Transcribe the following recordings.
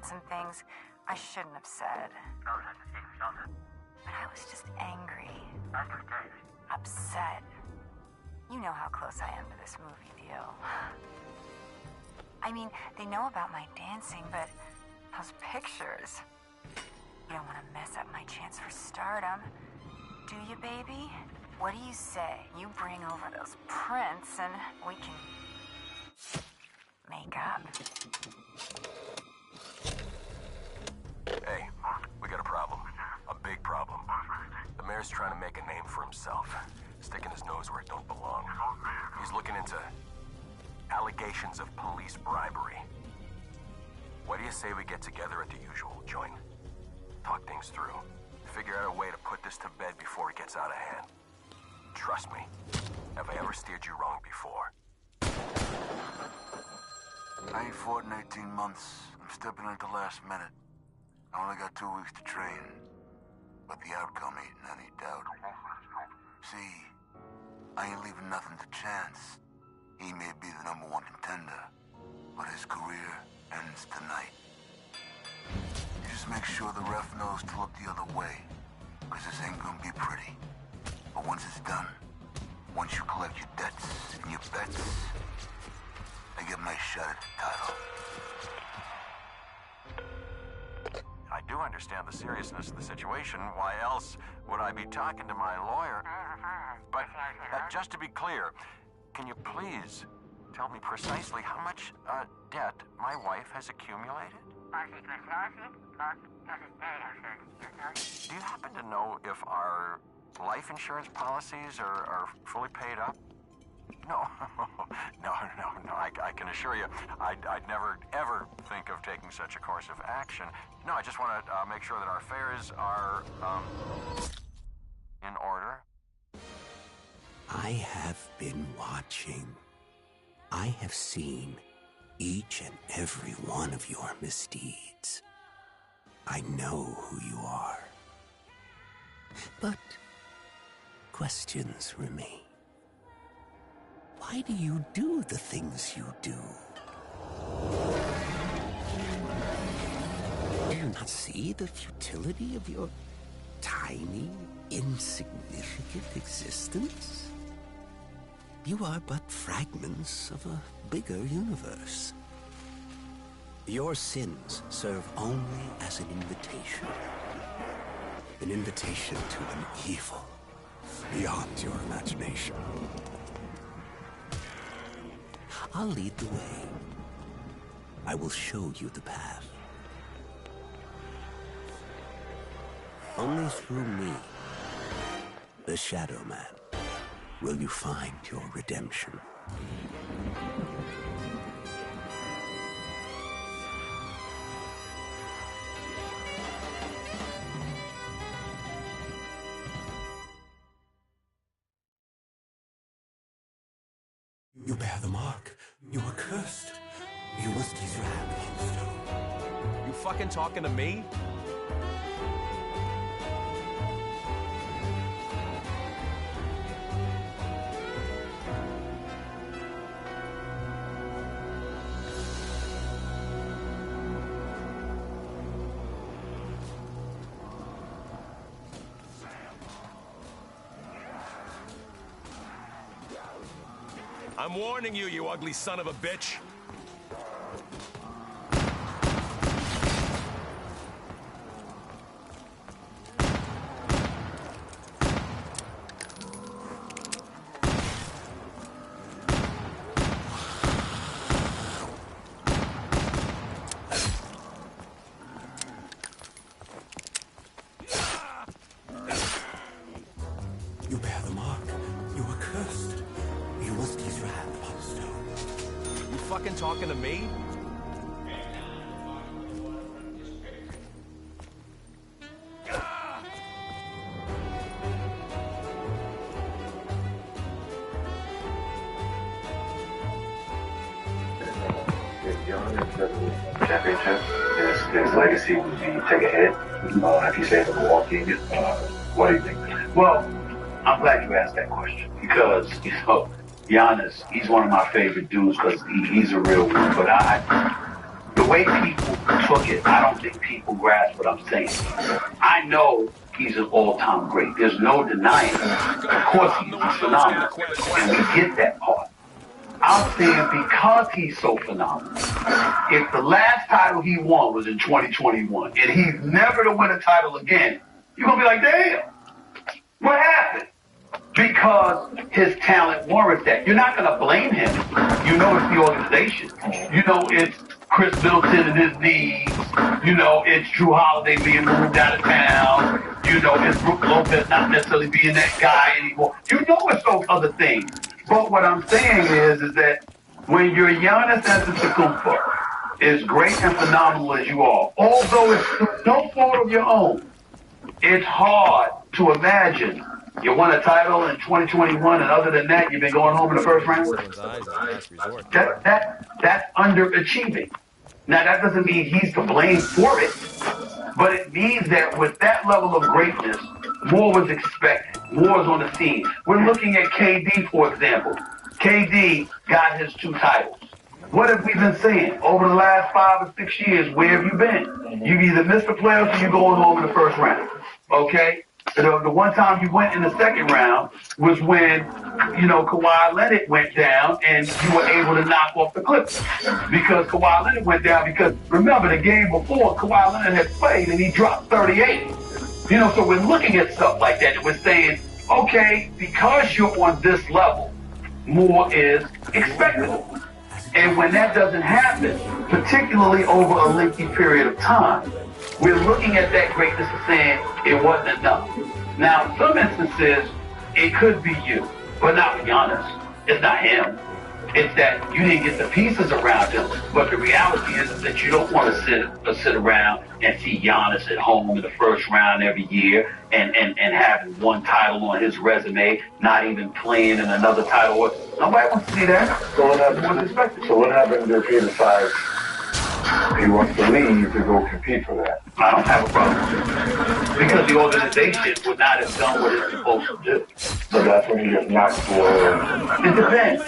some things I shouldn't have said. But I was just angry. Upset. You know how close I am to this movie deal. I mean, they know about my dancing, but those pictures... You don't want to mess up my chance for stardom. Do you, baby? What do you say? You bring over those prints and we can... make up. Hey, we got a problem. A big problem. The mayor's trying to make a name for himself. Sticking his nose where it don't belong. He's looking into allegations of police bribery. What do you say we get together at the usual joint? Talk things through. Figure out a way to put this to bed before it gets out of hand. Trust me, have I ever steered you wrong before? I ain't fought in 18 months. I'm stepping in at the last minute. I only got 2 weeks to train. But the outcome ain't in any doubt. See, I ain't leaving nothing to chance. He may be the #1 contender, but his career ends tonight. You just make sure the ref knows to look the other way, because this ain't gonna be pretty. But once it's done, once you collect your debts and your bets, I get my shot at the title. I do understand the seriousness of the situation. Why else would I be talking to my lawyer? But just to be clear, can you please tell me precisely how much debt my wife has accumulated? Do you happen to know if our life insurance policies are fully paid up? No, no. I can assure you, I'd never, ever think of taking such a course of action. No, I just want to make sure that our affairs are, in order. I have been watching. I have seen each and every one of your misdeeds. I know who you are. But questions remain. Why do you do the things you do? Do you not see the futility of your tiny, insignificant existence? You are but fragments of a bigger universe. Your sins serve only as an invitation. An invitation to an evil beyond your imagination. I'll lead the way. I will show you the path. Only through me, the Shadow Man, will you find your redemption. You bear the mark. You are cursed. You must be wrapped in stone. You fucking talking to me? I'm warning you, you ugly son of a bitch. You bear the mark. You are cursed. You must be wrapped upon stone. You fucking talking to me? Championship, his legacy would be take a hit if you say the Milwaukee. What do you think? Well, I'm glad you asked that question because, Giannis, he's one of my favorite dudes because he's a real one. But the way people took it, I don't think people grasp what I'm saying. I know he's an all-time great. There's no denying it. Of course, he's phenomenal, and we get that part. I'm saying because he's so phenomenal, if the last title he won was in 2021, and he's never to win a title again, you're going to be like, damn, what happened? Because his talent warrants that. You're not going to blame him. You know it's the organization. You know it's Chris Middleton and his knees. You know it's Drew Holiday being moved out of town. You know it's Brook Lopez not necessarily being that guy anymore. You know it's those other things. But what I'm saying is that when you're Giannis Antetokounmpo, as great and phenomenal as you are, although it's through no fault of your own, it's hard to imagine you won a title in 2021, and other than that, you've been going home in the first round. That's underachieving. Now, that doesn't mean he's to blame for it, but it means that with that level of greatness, more was expected. More was on the scene. We're looking at KD, for example. KD got his 2 titles. What have we been saying? Over the last 5 or 6 years, where have you been? You've either missed the playoffs or you're going home in the first round. Okay? The one time you went in the second round was when, Kawhi Leonard went down and you were able to knock off the Clippers because Kawhi Leonard went down because, remember, the game before, Kawhi Leonard had played and he dropped 38. So we're looking at stuff like that and we're saying, okay, because you're on this level, more is expectable. And when that doesn't happen, particularly over a lengthy period of time, we're looking at that greatness and saying it wasn't enough. Now, in some instances, it could be you, but not with Giannis. It's not him. It's that you didn't get the pieces around him. But the reality is that you don't want to sit around and see Giannis at home in the first round every year and having one title on his resume, not even playing in another title. Nobody wants to see that. So what happens if he decides he wants to leave to go compete for that? I don't have a problem with it. Because the organization would not have done what it's supposed to do. So that's when he gets knocked for. It depends.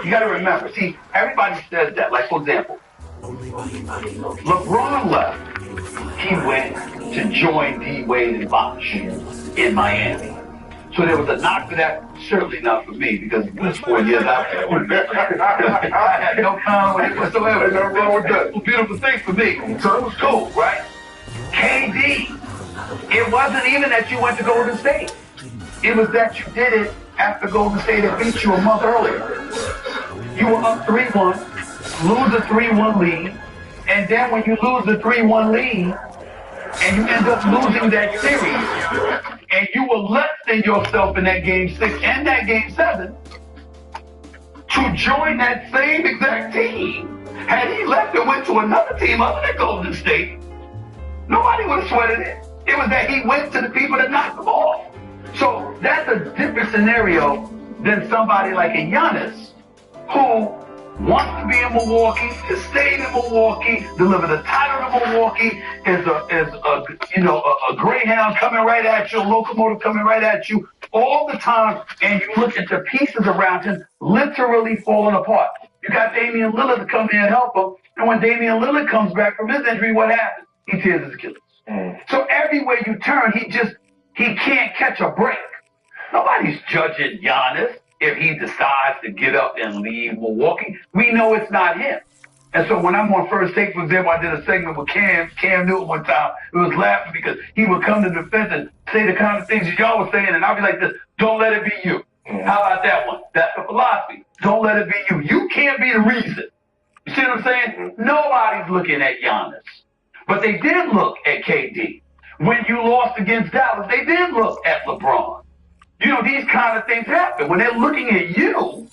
You got to remember. See, everybody says that. Like, for example, LeBron left. He went to join D. Wade and Bosh in Miami. So there was a knock for that. Certainly not for me, because it was 4 years out there. I had no problem with it whatsoever. Nothing wrong with that. It was a beautiful thing for me. So it was cool, right? KD, it wasn't even that you went to Golden State. It was that you did it after Golden State had beat you a month earlier. You were up 3-1, lose a 3-1 lead, and then when you lose the 3-1 lead, and you end up losing that series, and you were less than yourself in that Game 6 and that Game 7, to join that same exact team, had he left and went to another team other than Golden State, nobody would have sweated it. It was that he went to the people that knocked him off. So that's a different scenario than somebody like a Giannis, who wants to be in Milwaukee, has stayed in Milwaukee, delivered a title to Milwaukee, is a Greyhound coming right at you, a locomotive coming right at you all the time, and you look at the pieces around him literally falling apart. You got Damian Lillard to come in and help him, and when Damian Lillard comes back from his injury, what happens? He tears his Achilles. So everywhere you turn, he can't catch a break. Nobody's judging Giannis if he decides to get up and leave Milwaukee. We know it's not him. And so when I'm on First Take, for example, I did a segment with Cam Newton one time. It was laughing because he would come to the defense and say the kind of things that y'all were saying, and I'll be like this, don't let it be you. How about that one? That's the philosophy. Don't let it be you. You can't be the reason. You see what I'm saying? Nobody's looking at Giannis. But they did look at KD. When you lost against Dallas, they did look at LeBron. These kind of things happen. When they're looking at you,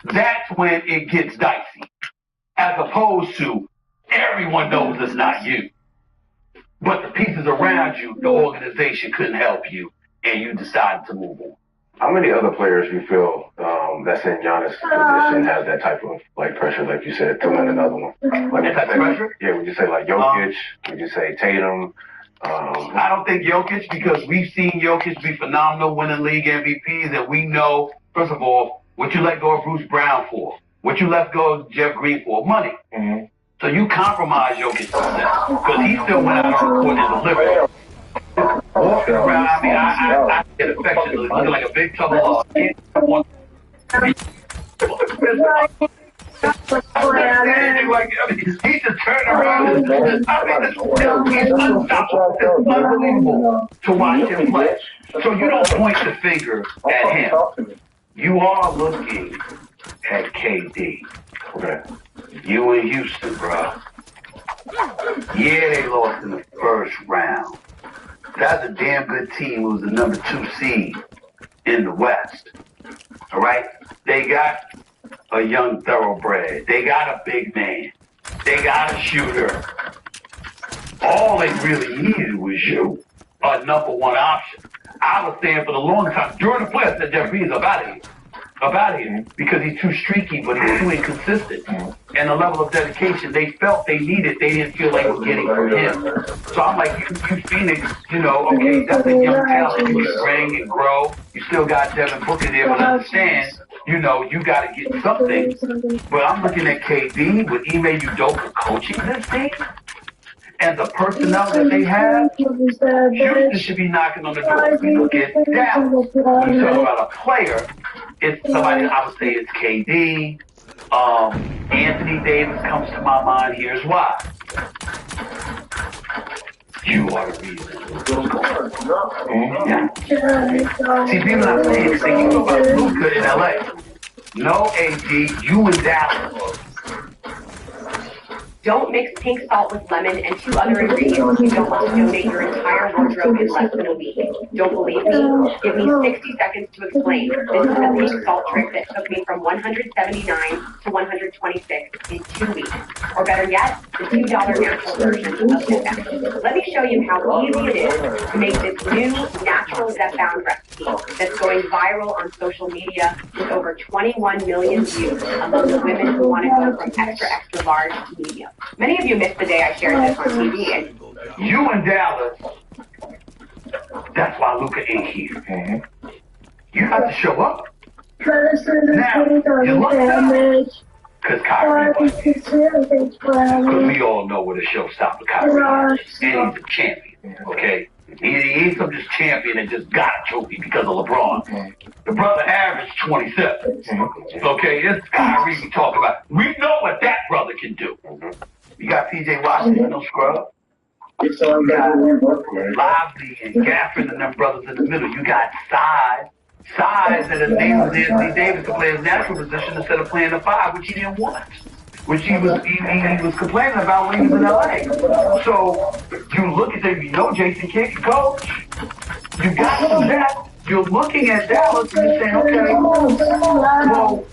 that's when it gets dicey. As opposed to everyone knows it's not you. But the pieces around you, the organization couldn't help you, and you decided to move on. How many other players do you feel that's in Giannis' position has that type of pressure, like you said, to win another one? That type of pressure? Yeah, would you say like Jokic? Would you say Tatum? I don't think Jokic, because we've seen Jokic be phenomenal, winning league MVPs, and we know, first of all, what you let go of Bruce Brown for, what you let go of Jeff Green for, money. So So you compromise Jokic's success because he still went out on the court and delivered. Walking around, I mean, I get affectionately looking like a big trouble. He just turned around and he's unstoppable. It's unbelievable to watch him play. So you don't point the finger at him. You are looking at KD. You in Houston, bro. Yeah, they lost in the first round. That's a damn good team who was the number 2 seed in the West. All right? They got a young thoroughbred. They got a big man. They got a shooter. All they really needed was you, a number 1 option. I was saying for the longest time, during the playoffs, that Jeff Reed's about it. About him because he's too streaky, but he's too inconsistent. And the level of dedication they felt they needed, they didn't feel like were getting from him. So I'm like, you Phoenix, you know, okay, that's a young talent. You can bring and grow. You still got Devin Booker there, but understand, you know, you got to get something. But I'm looking at KD with Ime Udoka coaching this team. And the personnel that they have, Houston should be knocking on the door. We look at Dallas. You talk about a player. It's somebody, I would say it's KD. Anthony Davis comes to my mind. Here's why. You are the reason. Yeah. See, people are saying this thing. You know about Luka in LA. No AD, you in Dallas. Don't mix pink salt with lemon and 2 other ingredients you don't want to donate your entire wardrobe in less than a week. Don't believe me? Give me 60 seconds to explain. This is the pink salt trick that took me from 179 to 126 in 2 weeks. Or better yet, the $2 natural version of Zepbound. Let me show you how easy it is to make this new natural Zepbound recipe that's going viral on social media with over 21 million views among the women who want to go from extra large to medium. Many of you missed the day I shared this on TV. And you in Dallas, that's why Luka ain't here. You have to show up. Now, you look down because Kyrie wasn't here. Because we all know what a showstopper Kyrie is. And he's a champion, okay? He ain't some just champion that just got a trophy because of LeBron. The brother averaged 27. Okay, it's Kyrie we talk about. We know what that brother can do. You got PJ Washington, no scrub. You got Lively and Gafford and them brothers in the middle. You got Size that his name was Anthony Davis to play his natural position instead of playing the 5, which he didn't want. Which he was complaining about when he was in LA. So you look at them, you know Jason Kidd can coach. You got some depth. You're looking at Dallas and you're saying, okay, well,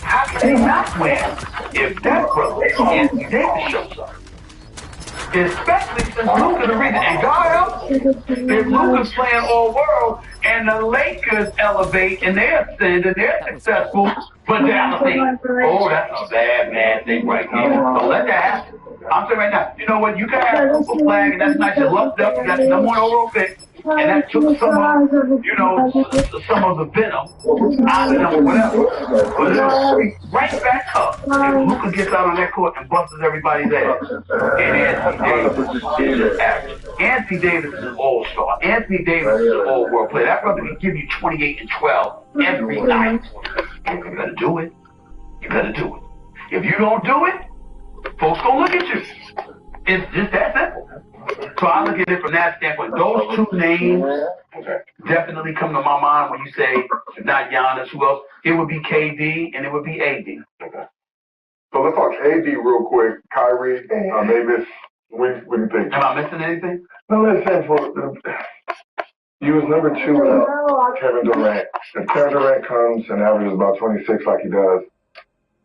how can they not win if that brother Anthony Davis shows up? Especially since Luka's the reason. And God help if Luka's playing all world and the Lakers elevate and they're ascend and they're successful, but Dallas think, oh, that's a bad thing right here. Don't let that happen. I'm saying right now, you know what? You can have a flag and that's nice. You lucked up. You got the number 1 overall pick. And that took some of, some of the venom out of them or whatever. But it's right back up. If Luka gets out on that court and busts everybody's ass. And Anthony Davis is an all-star. Anthony Davis is an all-world player. That brother can give you 28 and 12 every night. And you better do it. You better do it. If you don't do it, folks gonna look at you. It's just that simple. So I look at it from that standpoint. Those 2 names definitely come to my mind when you say not Giannis. Who else? It would be KD and it would be AD. So let's talk AD real quick. Kyrie, Davis. What do you think? Am I missing anything? No, listen. You was number 2 without Kevin Durant. If Kevin Durant comes and averages about 26 like he does,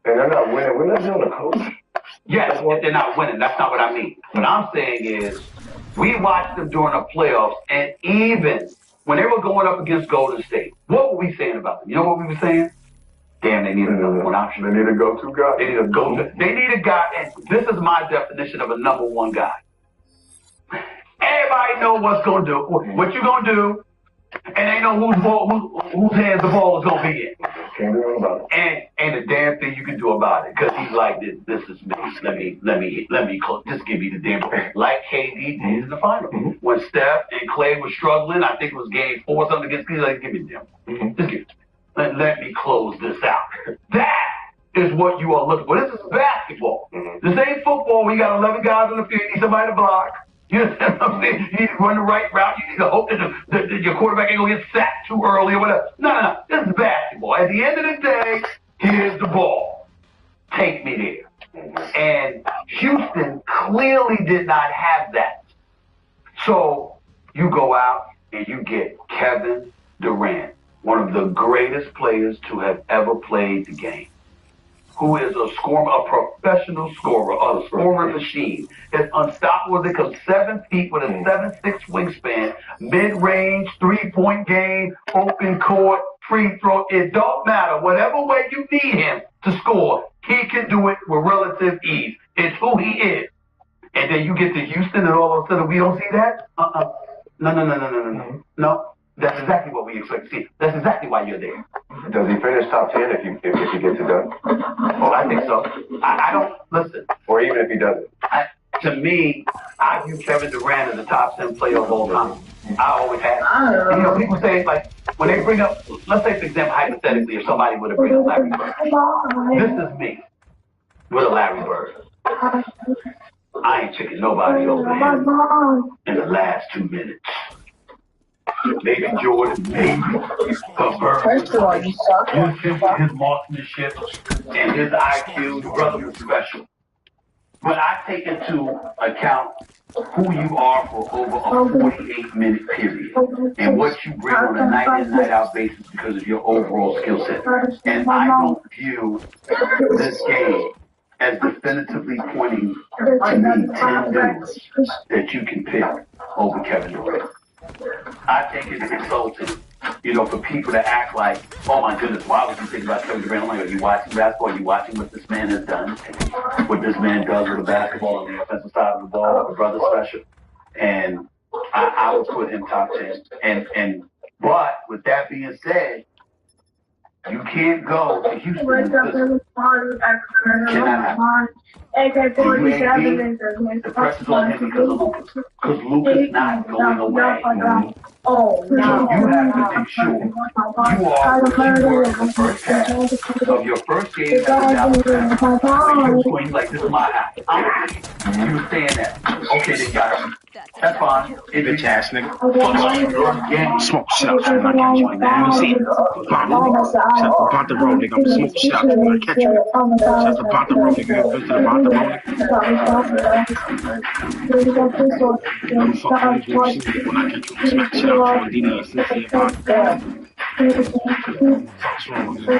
and they're not winning, we're not doing the coach. Yes, if they're not winning. That's not what I mean. What I'm saying is, we watched them during the playoffs, and even when they were going up against Golden State, what were we saying about them? You know what we were saying? Damn, they need a number 1 option. They need a go-to guy. They need a guy, and this is my definition of a number 1 guy. Everybody know what's going to do, what you're going to do, and they know whose hands the ball is going to be in. Can't do nothing about it. And the damn thing you can do about it, because he's like, this is me. Let me just give me the damn like KD did in the final. When Steph and Clay were struggling, I think it was game 4 or something against Cleveland. Like, give me the damn. Just give it to me. Let me close this out. That is what you are looking for. This is basketball. This ain't football where you got 11 guys on the field, you need somebody to block. You know what I'm saying? You need to run the right route. You need to hope that your quarterback ain't going to get sacked too early or whatever. No. This is basketball. At the end of the day, here's the ball. Take me there. And Houston clearly did not have that. So you go out and you get Kevin Durant, one of the greatest players to have ever played the game, who is a scorer, a professional scorer, a scoring machine. Is unstoppable. They come 7 feet with a 7'6" wingspan, mid-range, 3-point game, open court, free throw. It don't matter. Whatever way you need him to score, he can do it with relative ease. It's who he is. And then you get to Houston and all of a sudden we don't see that? No. That's exactly what we expect to see. That's exactly why you're there. Does he finish top 10 if he gets it done? Oh, I think so. I don't, listen. Or even if he doesn't? To me, I view Kevin Durant as a top 10 player of all time. I always have. And, you know, people say, like, when they bring up, let's say, for example, hypothetically, if somebody were to bring up Larry Bird. This is me with a Larry Bird. I ain't checking nobody over him in the last 2 minutes. Maybe Jordan, maybe Bird. First of all, you suck. His marksmanship and his IQ, the brother was special. But I take into account who you are for over a 48-minute period and what you bring on a night in, night out basis because of your overall skill set. And I don't view this game as definitively pointing to me 10 dudes that you can pick over Kevin Durant. I think it's insulting, you know, for people to act like, oh my goodness, why would you think about Kevin Durant? I'm like, are you watching basketball? Are you watching what this man has done? What this man does with the basketball on the offensive side of the ball, the brother special. And I would put him top 10. But with that being said, you can't go to Houston and cannot happen. The press is on him because of Lucas. Because Lucas is not going away. So you have to make sure you are what you were in the first half of your first game at the Dallas Mavericks. When you swing like this is my house. You were saying that. Okay, they got you. That's fine. Bitch ass nigga. Smoke shit out you when I catch you like that. You see it? Shut about the road, nigga. I'm smoke shit out you when I catch you. Shut about the road, nigga. Bitch to the about the road, nigga. I'm fucking these bitches when I catch you. Smack shit out you on DD and CC and Bond. What's wrong with this?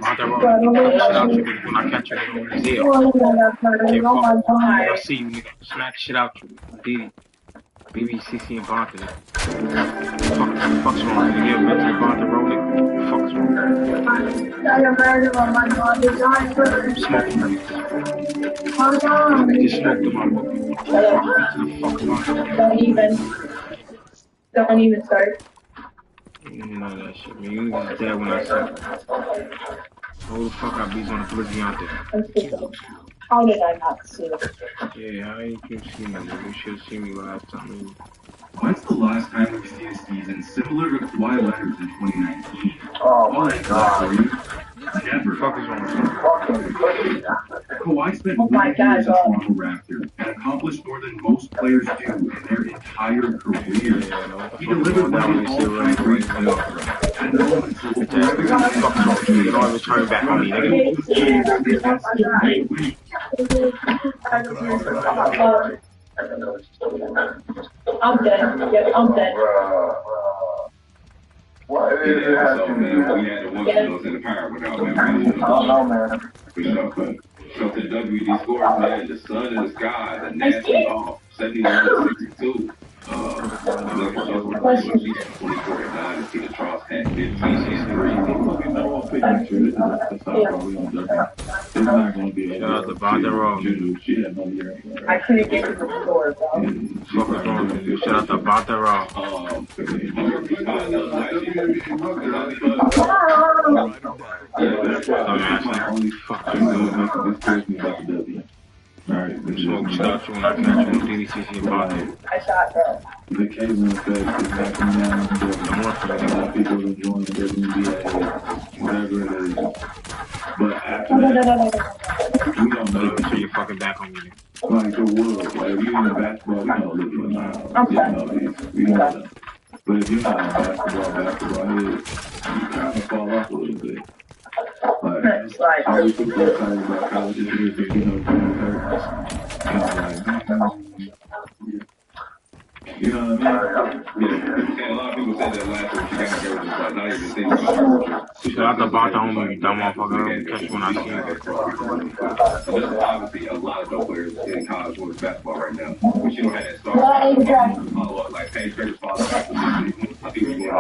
About the road, shit out you when I catch you over the Zell. Can't fuck. I see you, nigga. Smack shit out you. DD. BBCC and Bonte. Fuck's wrong? Nigga, you're a Bonte road, nigga. Fuck's wrong? Smoking, nigga. Just smoked them on. Don't even start. You know that shit, man. You was dead when I said who the fuck I beat on the Blizzy out there? How did I not see it? Yeah, how you can see me? You should have seen me last time. When's the last time we've seen a season similar to Kawhi Leonard's in 2019? Oh my god. Never. What the fuck is wrong with you? Kawhi spent 1 year as a Toronto Raptor and accomplished more than most players do in their entire career. He delivered one of his all-time great playoff and no one until the fuck you. You don't ever turn back on me, nigga. I'm dead. Yep, I'm dead. What it has to be? We had the one of those in the power without man. Oh no, man. So to the WD scores, man, the sun and the sky, the nasty off, 71-62. I'm looking at those 24-9 to see the Charles had 15 she's crazy. picture. That's how far we don't judge. It's not going to be shout out to Banderow. She had no year. I couldn't get to the store, bro. Fuck wrong with you? Shout out to Banderow. Only fucking good making this person about the W. Alright, Smoke shots when I catch you on DDCC and Banderow. I shot her. the Cleveland effect is happening now. A lot of people enjoying the WNBA, whatever it is. But after that, we don't know. Turn your fucking back on me. Like the world, like if you're in basketball, we don't live in we know that. But if you're not in basketball is you kind of fall off a little bit. Like, all these people are talking about college is music, you know, doing hurts. And I'm like, you know what I mean? Yeah. And a lot of people said that last week, she got hurt, but not even thinking about her. Shout out to Bartholomew, you dumb motherfucker. Catch when I see you. There's obviously a lot of dope players in college women's basketball right now. But you don't have that star. Like Paige Grace's father. I think he's going to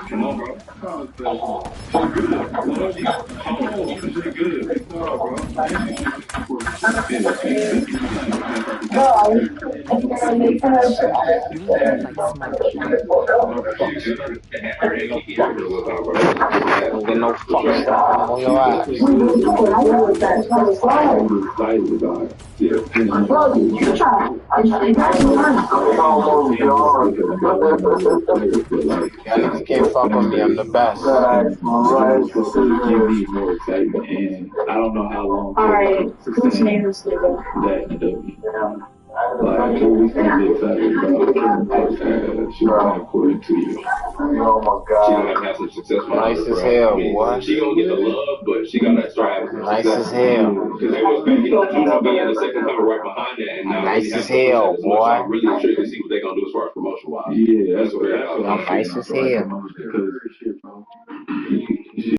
come on, bro. Don't get no fucking stuff on your ass. You can't fuck with me, I'm the best. I don't know how long. Alright, whose name is Steven? Like, we can be excited about she went according to you. Oh my God. She gonna have some success. Nice as hell, boy. She gonna get the love, but she gotta strive. Nice as hell. Because it was big, you know, be in the second coming right behind that. And now nice as hell, boy. I'm really intrigued to see what they're gonna do as far as promotion wise. Yeah, that's what I'm nice as hell. Because